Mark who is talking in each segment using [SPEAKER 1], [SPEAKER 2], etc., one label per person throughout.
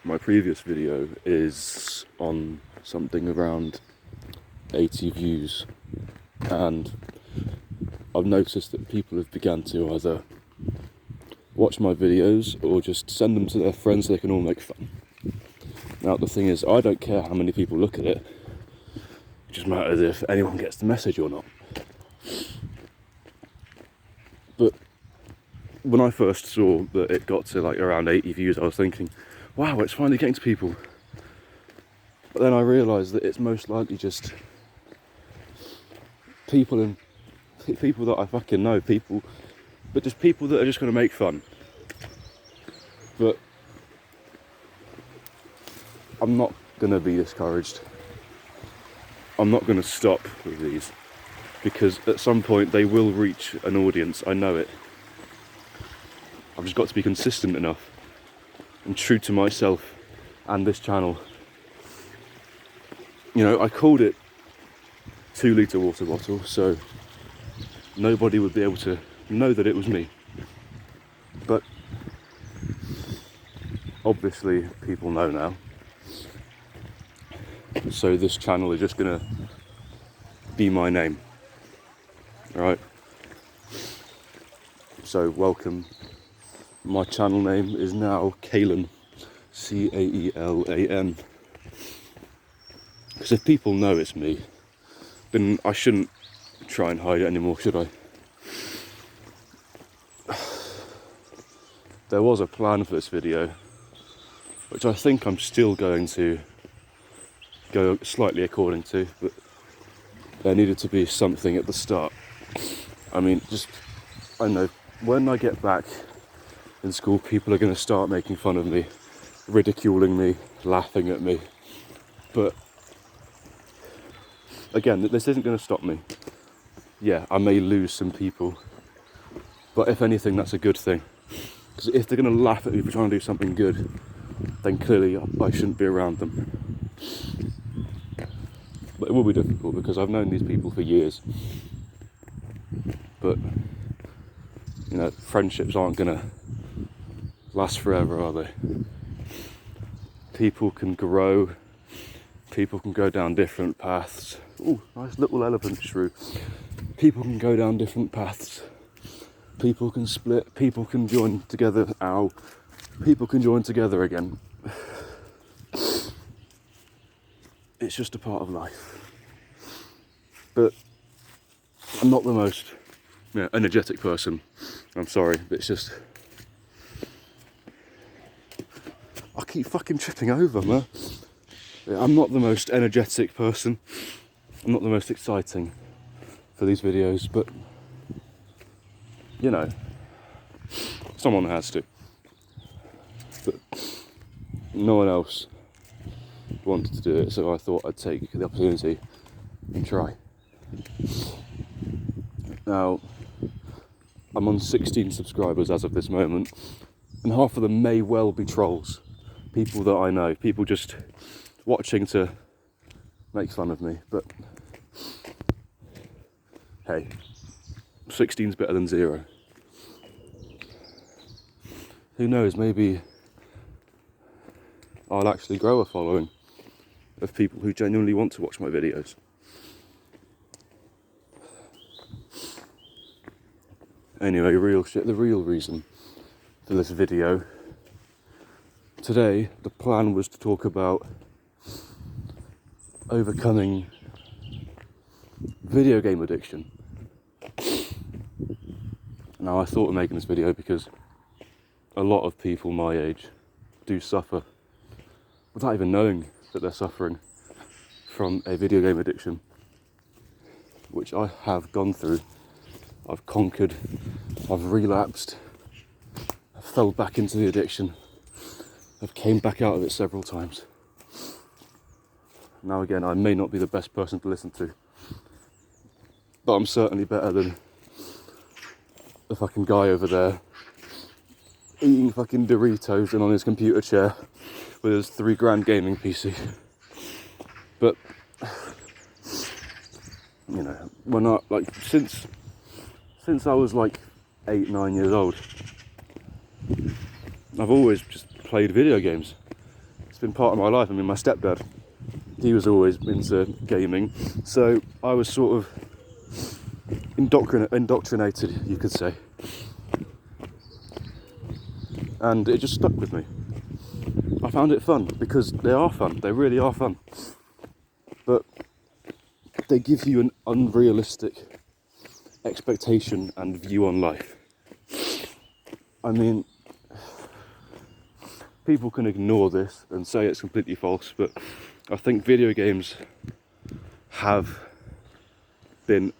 [SPEAKER 1] my previous video is on something around 80 views, and I've noticed that people have begun to either watch my videos or just send them to their friends so they can all make fun. Now the thing is, I don't care how many people look at it, it just matters if anyone gets the message or not. But when I first saw that it got to like around 80 views, I was thinking, wow, it's finally getting to people. But then I realised that it's most likely just people that I fucking know, but just people that are just going to make fun. But I'm not going to be discouraged. I'm not going to stop with these, because at some point they will reach an audience, I know it. I've just got to be consistent enough and true to myself and this channel. You know, I called it 2 litre water bottle, so nobody would be able to know that it was me. But obviously people know now. So this channel is just gonna be my name. Alright? So welcome. My channel name is now Caelan. Caelan. Because if people know it's me, then I shouldn't try and hide it anymore, should I? There was a plan for this video, which I think I'm still going to go slightly according to, but there needed to be something at the start. I mean, I know, when I get back in school, people are going to start making fun of me, ridiculing me, laughing at me. But again, this isn't going to stop me. Yeah, I may lose some people, but if anything, that's a good thing. Because if they're going to laugh at me for trying to do something good, then clearly I shouldn't be around them. But it will be difficult because I've known these people for years. But, you know, friendships aren't going to last forever, are they? People can grow, people can go down different paths. Ooh, nice little elephant shrew. People can go down different paths. People can split, people can join together. Ow. People can join together again. It's just a part of life. But I'm not the most energetic person. I'm sorry, but it's just... I keep fucking tripping over, man. I'm not the most energetic person. I'm not the most exciting for these videos, but you know, someone has to. But no one else wanted to do it, so I thought I'd take the opportunity and try. Now, I'm on 16 subscribers as of this moment, and half of them may well be trolls. People that I know, people just watching to make fun of me, but hey, 16's better than 0. Who knows, maybe I'll actually grow a following of people who genuinely want to watch my videos. Anyway, the real reason for this video. Today, the plan was to talk about overcoming video game addiction. Now, I thought of making this video because a lot of people my age do suffer without even knowing that they're suffering from a video game addiction, which I have gone through. I've conquered, I've relapsed, I've fell back into the addiction, I've came back out of it several times. Now again, I may not be the best person to listen to, but I'm certainly better than the fucking guy over there eating fucking Doritos and on his computer chair with his $3,000 gaming PC. But you know, when I since I was like 8-9 years old, I've always just played video games. been part of my life. I mean, my stepdad, he was always into gaming, so I was sort of indoctrinated, you could say. And it just stuck with me. I found it fun, because they are fun, they really are fun. But they give you an unrealistic expectation and view on life. I mean, people can ignore this and say it's completely false, but I think video games have been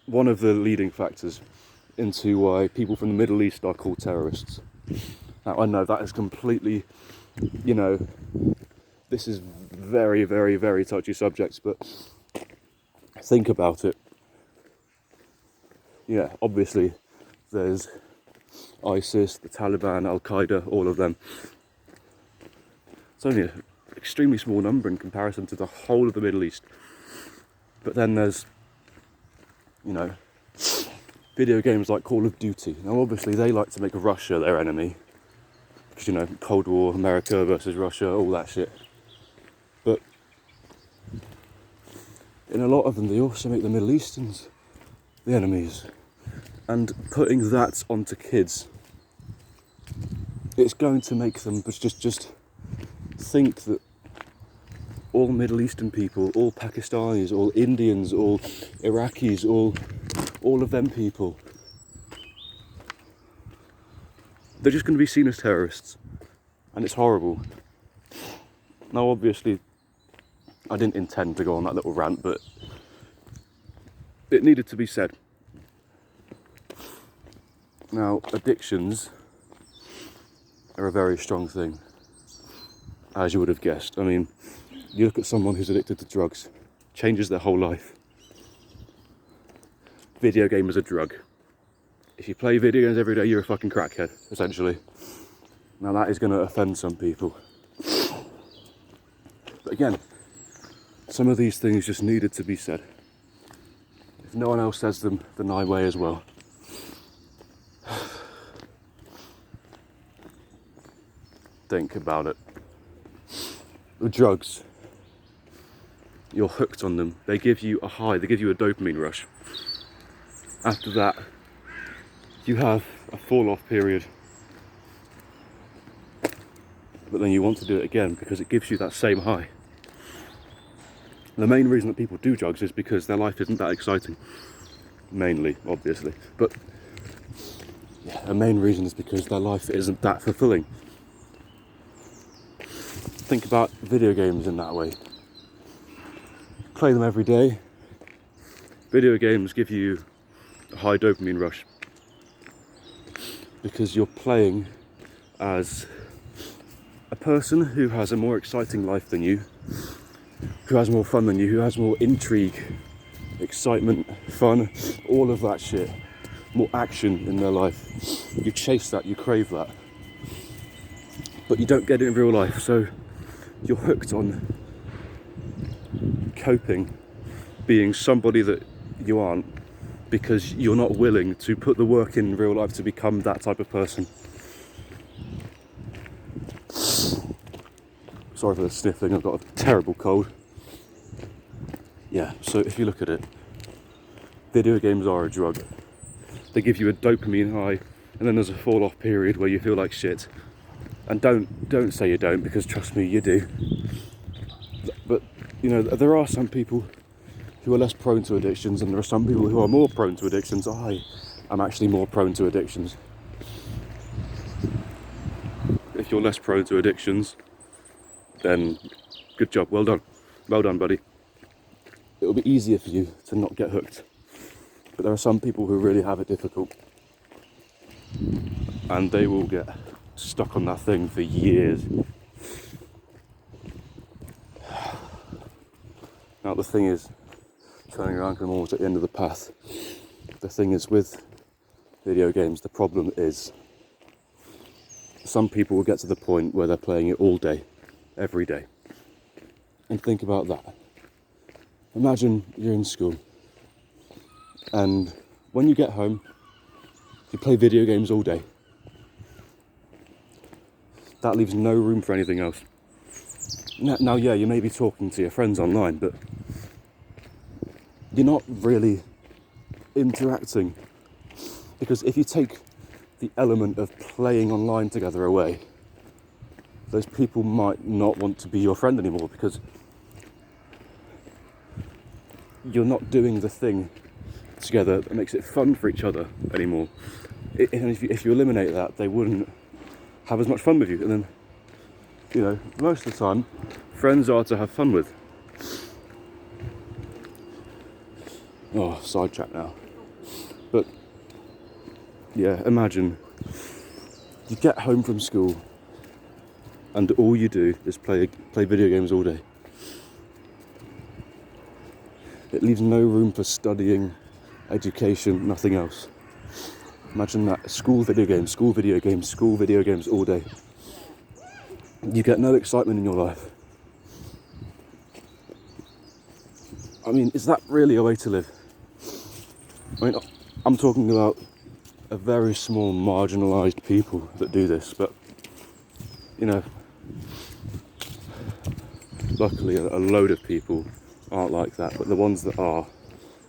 [SPEAKER 1] one of the leading factors into why people from the Middle East are called terrorists. Now, I know that is completely, you know, this is very, very, very touchy subjects, but think about it. Yeah, obviously there's ISIS, the Taliban, Al-Qaeda, all of them. It's only an extremely small number in comparison to the whole of the Middle East. But then there's, you know, video games like Call of Duty. Now obviously they like to make Russia their enemy, because, you know, Cold War, America versus Russia, all that shit. But in a lot of them they also make the Middle Easterns the enemies. And putting that onto kids, it's going to make them just think that all Middle Eastern people, all Pakistanis, all Indians, all Iraqis, all of them people, they're just going to be seen as terrorists, and it's horrible. Now obviously I didn't intend to go on that little rant, but it needed to be said. Now, addictions are a very strong thing, as you would have guessed. I mean, you look at someone who's addicted to drugs, changes their whole life. Video game is a drug. If you play video games every day, you're a fucking crackhead, essentially. Now that is going to offend some people. But again, some of these things just needed to be said. If no one else says them, then I may as well. Think about it. With drugs, you're hooked on them. They give you a high, they give you a dopamine rush. After that, you have a fall-off period. But then you want to do it again because it gives you that same high. The main reason that people do drugs is because their life isn't that exciting. Mainly, obviously. But yeah, the main reason is because their life isn't that fulfilling. Think about video games in that way. Play them every day. Video games give you a high dopamine rush because you're playing as a person who has a more exciting life than you, who has more fun than you, who has more intrigue, excitement, fun, all of that shit, more action in their life. You chase that, you crave that, but you don't get it in real life, so you're hooked on coping, being somebody that you aren't, because you're not willing to put the work in real life to become that type of person. Sorry for the sniffling, I've got a terrible cold. Yeah, so if you look at it, video games are a drug. They give you a dopamine high, and then there's a fall-off period where you feel like shit. And don't say you don't, because trust me, you do. But, you know, there are some people who are less prone to addictions, and there are some people who are more prone to addictions. I am actually more prone to addictions. If you're less prone to addictions, then good job, well done. Well done, buddy. It'll be easier for you to not get hooked. But there are some people who really have it difficult, and they will get stuck on that thing for years. Now the thing is, turning around because I'm almost at the end of the path, the thing is with video games, the problem is some people will get to the point where they're playing it all day, every day. And think about that. Imagine you're in school, and when you get home, you play video games all day. That leaves no room for anything else. Now, yeah, you may be talking to your friends online, but you're not really interacting. Because if you take the element of playing online together away, those people might not want to be your friend anymore, because you're not doing the thing together that makes it fun for each other anymore. And if you eliminate that, they wouldn't have as much fun with you. And then, you know, most of the time, friends are to have fun with. Oh, sidetrack now. But yeah, imagine you get home from school and all you do is play video games all day. It leaves no room for studying, education, nothing else. Imagine that, school video games, school video games, school video games all day. You get no excitement in your life. I mean, is that really a way to live? I mean, I'm talking about a very small, marginalised people that do this, but, you know, luckily a load of people aren't like that, but the ones that are,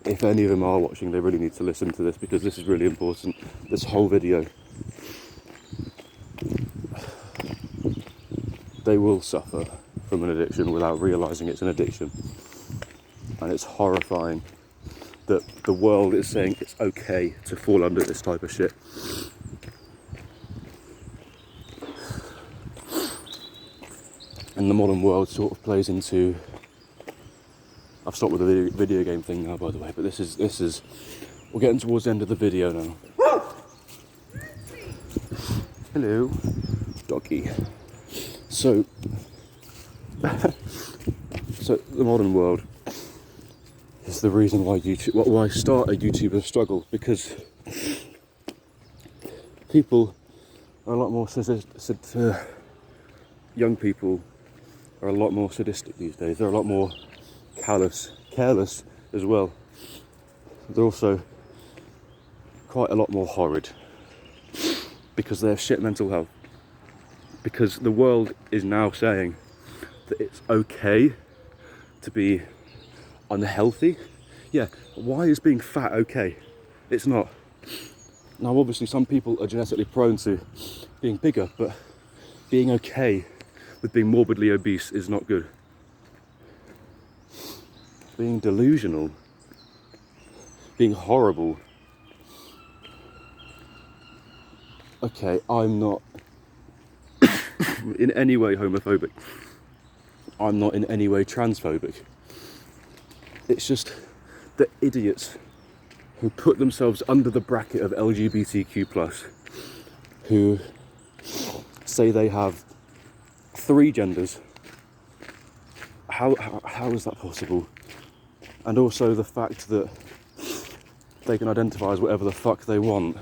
[SPEAKER 1] if any of them are watching, they really need to listen to this, because this is really important, this whole video. They will suffer from an addiction without realising it's an addiction. And it's horrifying that the world is saying it's okay to fall under this type of shit. And the modern world sort of plays into... I've stopped with the video game thing now, by the way, but this is... We're getting towards the end of the video now. Hello, doggy. So the modern world is the reason why why start a YouTuber struggle, because people are a lot more young people are a lot more sadistic these days. They're a lot more careless as well. They're also quite a lot more horrid because they have shit mental health. Because the world is now saying that it's okay to be unhealthy. Yeah, why is being fat okay? It's not. Now obviously some people are genetically prone to being bigger, but being okay with being morbidly obese is not good. Being delusional, being horrible. Okay, I'm not in any way homophobic. I'm not in any way transphobic. It's just the idiots who put themselves under the bracket of LGBTQ+, who say they have 3 genders. How is that possible? And also the fact that they can identify as whatever the fuck they want.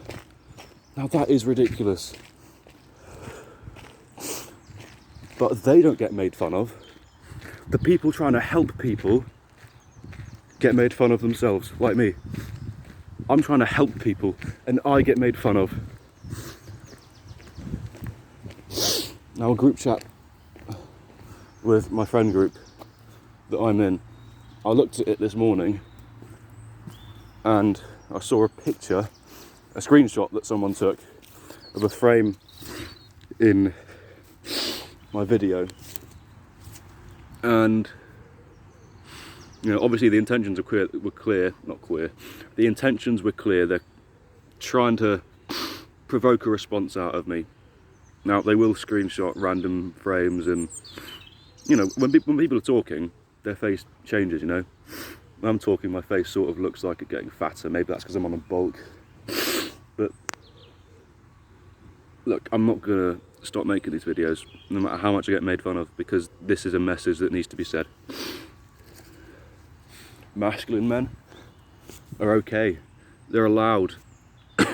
[SPEAKER 1] Now that is ridiculous. But they don't get made fun of. The people trying to help people get made fun of themselves, like me. I'm trying to help people and I get made fun of. Now a group chat with my friend group that I'm in, I looked at it this morning and I saw a picture, a screenshot that someone took of a frame in my video, and you know, obviously the intentions were clear. The intentions were clear. They're trying to provoke a response out of me. Now they will screenshot random frames, and you know, when people are talking, their face changes. You know, when I'm talking, my face sort of looks like it's getting fatter. Maybe that's because I'm on a bulk. But look, I'm not gonna stop making these videos, no matter how much I get made fun of, because this is a message that needs to be said. Masculine men are okay. They're allowed.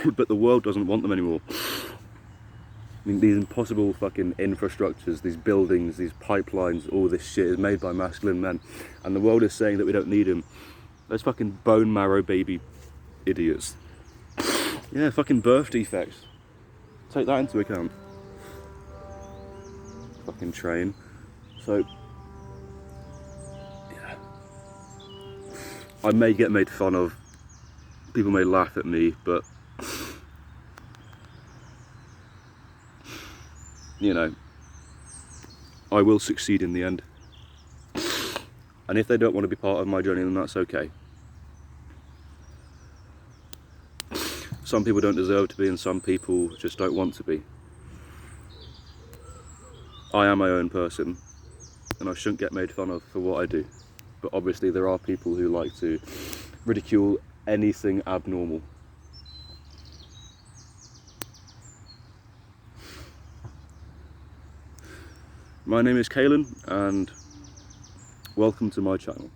[SPEAKER 1] But the world doesn't want them anymore. I mean, these impossible fucking infrastructures, these buildings, these pipelines, all this shit is made by masculine men. And the world is saying that we don't need them. Those fucking bone marrow baby idiots. Yeah, fucking birth defects. Take that into account. Fucking train. So, I may get made fun of, people may laugh at me, but you know, I will succeed in the end. And if they don't want to be part of my journey, then that's okay. Some people don't deserve to be, and some people just don't want to be. I am my own person, and I shouldn't get made fun of for what I do. But obviously there are people who like to ridicule anything abnormal. My name is Kalen, and welcome to my channel.